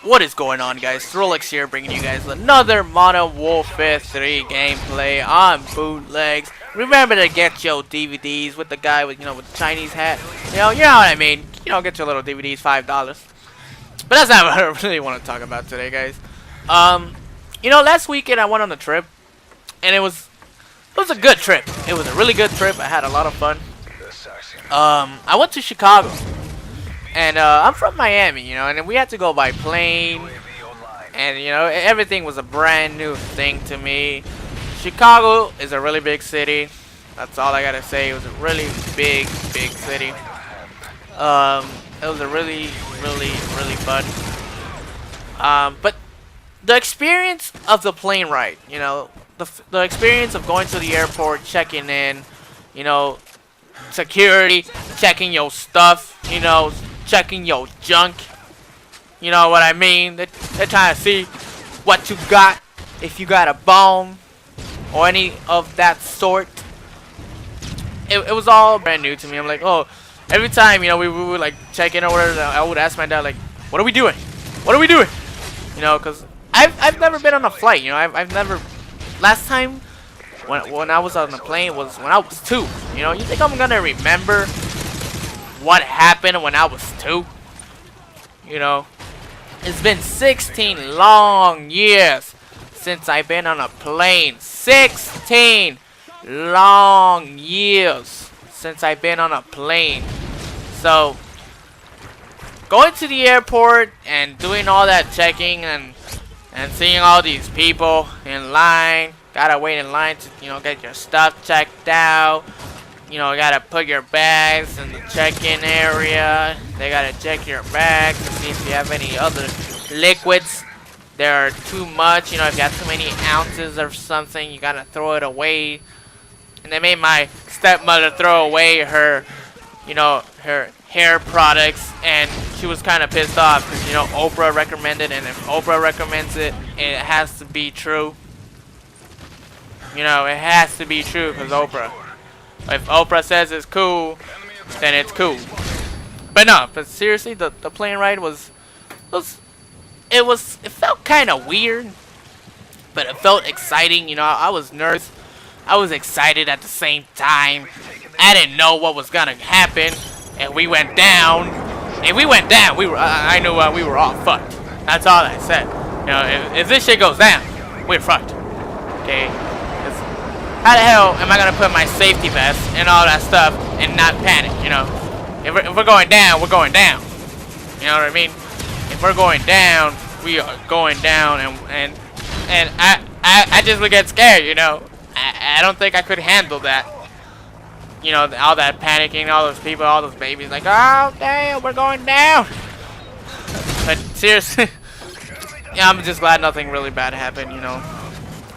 What is going on, guys? Thrillix here, bringing you guys another Modern Warfare 3 gameplay on bootlegs. Remember to get your DVDs with the guy with with the Chinese hat. You know what I mean. Get your little DVDs, $5. But that's not what I really want to talk about today, guys. Last weekend I went on a trip, and it was a good trip. It was a really good trip. I had a lot of fun. I went to Chicago. And I'm from Miami, and we had to go by plane, and everything was a brand new thing to me. Chicago is a really big city. That's all I gotta say. It was a really big city. It was a really fun. But the experience of the plane ride, the experience of going to the airport, checking in, security, checking your stuff, checking your junk. You know what I mean? They're trying to see what you got, if you got a bomb or any of that sort. It was all brand new to me. I'm like, oh, every time we would like check in or whatever, I would ask my dad like, what are we doing? What are we doing? Because I've never been on a flight. I've never. Last time when I was on a plane was when I was 2. You think I'm gonna remember what happened when I was 2? It's been 16 long years since I've been on a plane. 16 long years since I've been on a plane. So going to the airport and doing all that checking and seeing all these people in line, gotta wait in line to get your stuff checked out. You gotta put your bags in the check-in area. They gotta check your bags to see if you have any other liquids. They're too much. If you have too many ounces or something, you gotta throw it away. And they made my stepmother throw away her, her hair products, and she was kind of pissed off because Oprah recommended, and if Oprah recommends it, it has to be true. It has to be true because Oprah. If Oprah says it's cool, then it's cool. But seriously, the plane ride it felt kind of weird, but it felt exciting. I was nervous, I was excited at the same time. I didn't know what was gonna happen, and we went down. I knew we were all fucked. That's all I said. If this shit goes down, we're fucked. Okay. How the hell am I gonna put my safety vest and all that stuff and not panic? If we're going down, we're going down. You know what I mean? If we're going down, we are going down, and I just would get scared. I don't think I could handle that. All that panicking, all those people, all those babies, like, oh damn, we're going down. But seriously, I'm just glad nothing really bad happened.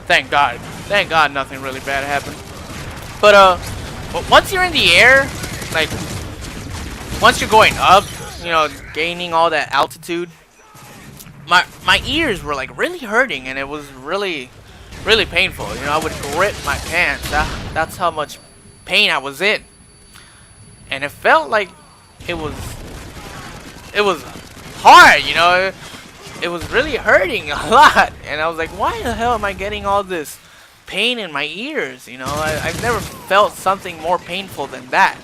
Thank God. Thank God nothing really bad happened. But once you're in the air, like once you're going up, gaining all that altitude, my ears were like really hurting, and it was really painful. I would grip my pants. That's how much pain I was in. And it felt like it was hard, it was really hurting a lot. And I was like, why the hell am I getting all this pain in my ears? I've never felt something more painful than that.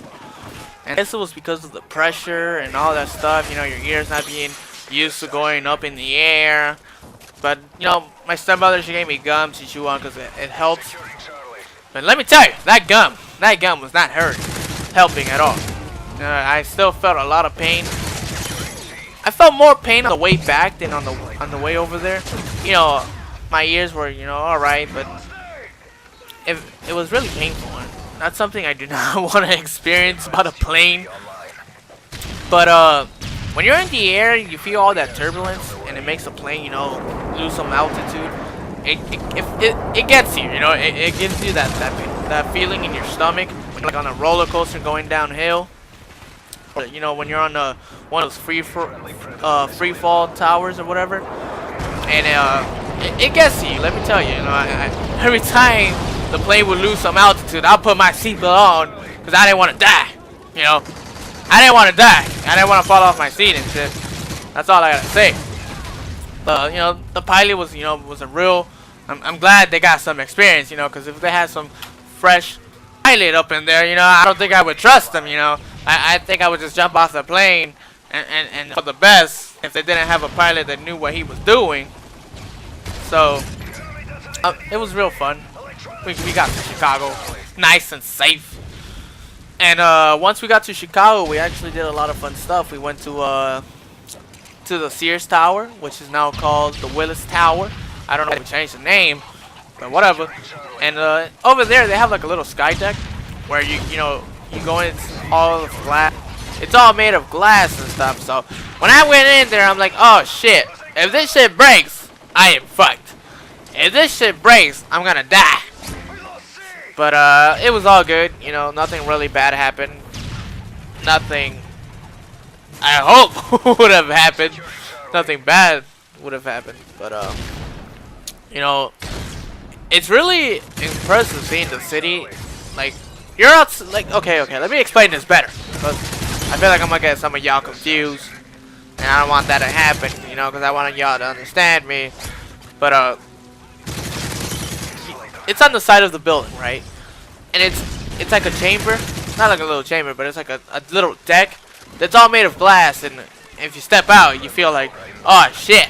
And I guess it was because of the pressure and all that stuff. Your ears not being used to going up in the air. But my stepmother, she gave me gum to chew on because it helps. But let me tell you, that gum was not helping at all. I still felt a lot of pain. I felt more pain on the way back than on the way over there. My ears were alright, but it was really painful. That's something I do not want to experience about a plane. But when you're in the air, you feel all that turbulence, and it makes the plane lose some altitude. It gets you. It gives you that feeling in your stomach when you're like on a roller coaster going downhill. When you're on one of those free fall towers or whatever, and it gets you. Let me tell you, every time the plane would lose some altitude, I'll put my seatbelt on because I didn't want to die. I didn't want to die. I didn't want to fall off my seat and shit. That's all I gotta say. the pilot was was a real. I'm glad they got some experience, because if they had some fresh pilot up in there, I don't think I would trust them, I think I would just jump off the plane and for the best if they didn't have a pilot that knew what he was doing. So it was real fun. We got to Chicago, nice and safe. And once we got to Chicago, we actually did a lot of fun stuff. We went to the Sears Tower, which is now called the Willis Tower. I don't know if we changed the name, but whatever. And over there, they have like a little sky deck where you go in, it's all of glass. It's all made of glass and stuff. So when I went in there, I'm like, oh shit! If this shit breaks, I am fucked. If this shit breaks, I'm gonna die. But it was all good. Nothing really bad happened. Nothing I hope would have happened. Nothing bad would have happened. But it's really impressive seeing the city. Like, you're out. Like, okay. Let me explain this better, because I feel like I'm gonna get some of y'all confused, and I don't want that to happen. Because I want y'all to understand me. But it's on the side of the building, right? And it's like a chamber, not like a little chamber, but it's like a little deck that's all made of glass. And if you step out, you feel like, oh shit,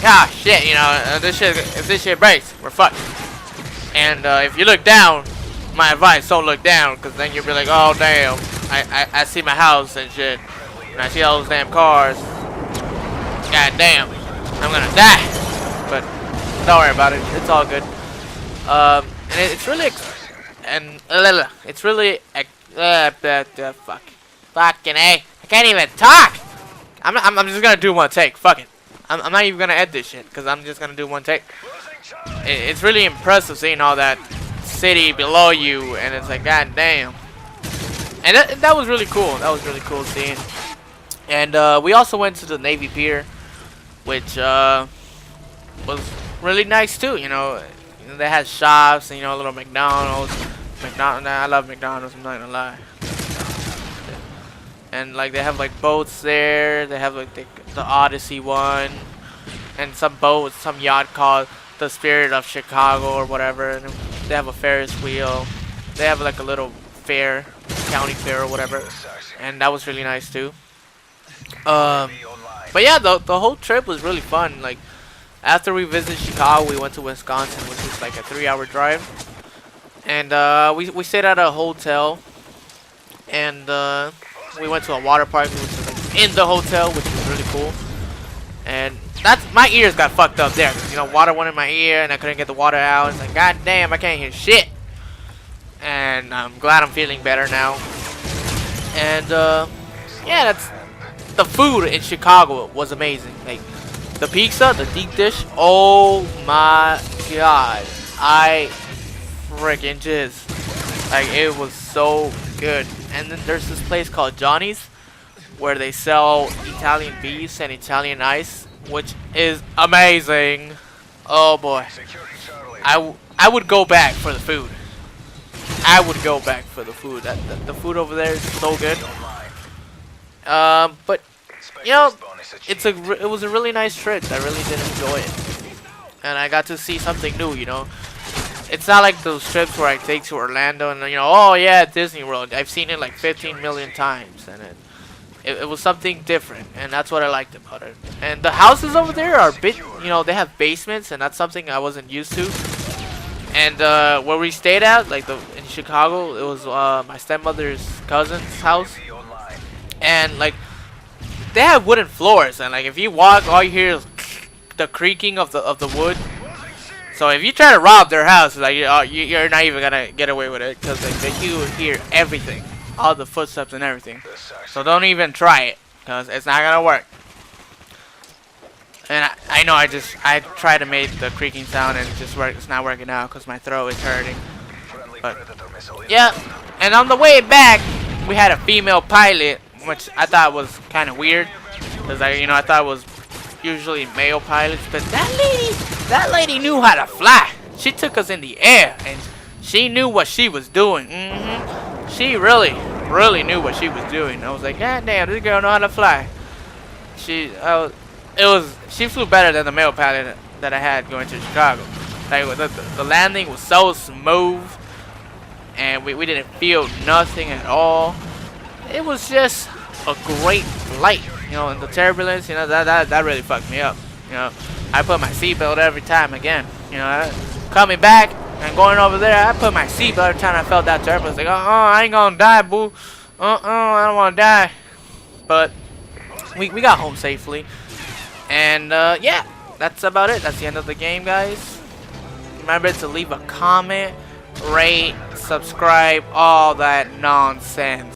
if this shit breaks, we're fucked. And if you look down, my advice, don't look down, because then you'll be like, oh damn, I see my house and shit, and I see all those damn cars. God damn, I'm gonna die. But don't worry about it, it's all good. And it's really, fucking A. I can't even talk. I'm just gonna do one take. Fuck it. I'm not even gonna edit this shit, because I'm just gonna do one take. It's really impressive seeing all that city below you, and it's like, god damn. And that was really cool. That was really cool seeing. And we also went to the Navy Pier, which was really nice too. They had shops and little McDonald's. I love McDonald's. I'm not gonna lie. And like they have like boats there. They have like the Odyssey one, and some yacht called the Spirit of Chicago or whatever. And they have a Ferris wheel. They have like a little fair, county fair or whatever, and that was really nice too. But yeah, the whole trip was really fun. Like after we visited Chicago, we went to Wisconsin, which is like a 3-hour drive, and we stayed at a hotel, and we went to a water park, which was like in the hotel, which was really cool. And my ears got fucked up there, water went in my ear and I couldn't get the water out. It's like, god damn, I can't hear shit. And I'm glad I'm feeling better now. And yeah, the food in Chicago was amazing. Like the pizza, the deep dish, oh my god, I freaking jizz. Like it was so good. And then there's this place called Johnny's, where they sell Italian beefs and Italian ice, which is amazing. Oh boy, I would go back for the food. I would go back for the food. The food over there is so good. But it was a really nice trip. I really did enjoy it, and I got to see something new. It's not like those trips where I take to Orlando and oh yeah, Disney World. I've seen it like 15 million times, and it was something different, and that's what I liked about it. And the houses over there are big, they have basements, and that's something I wasn't used to. And where we stayed at, like in Chicago, it was my stepmother's cousin's house, and like they have wooden floors, and like if you walk, all you hear is the creaking of the wood. So if you try to rob their house, like you're not even gonna get away with it, because like you hear everything, all the footsteps and everything. So don't even try it, because it's not gonna work. And I know I tried to make the creaking sound and it's not working out because my throat is hurting. But yeah, and on the way back we had a female pilot, which I thought was kind of weird, because I thought it was usually male pilots, but that lady knew how to fly. She took us in the air and she knew what she was doing. She really knew what she was doing. I was like, god damn, this girl know how to fly. She flew better than the male pilot that I had going to Chicago. Like the landing was so smooth, and we didn't feel nothing at all. It was just a great flight, you know. And the turbulence, you know, that really fucked me up. You know, I put my seatbelt every time again. You know, coming back and going over there, I put my seatbelt every time I felt that turbulence. Like, I ain't gonna die, boo. I don't wanna die. But we got home safely, and yeah, that's about it. That's the end of the game, guys. Remember to leave a comment, rate, subscribe, all that nonsense.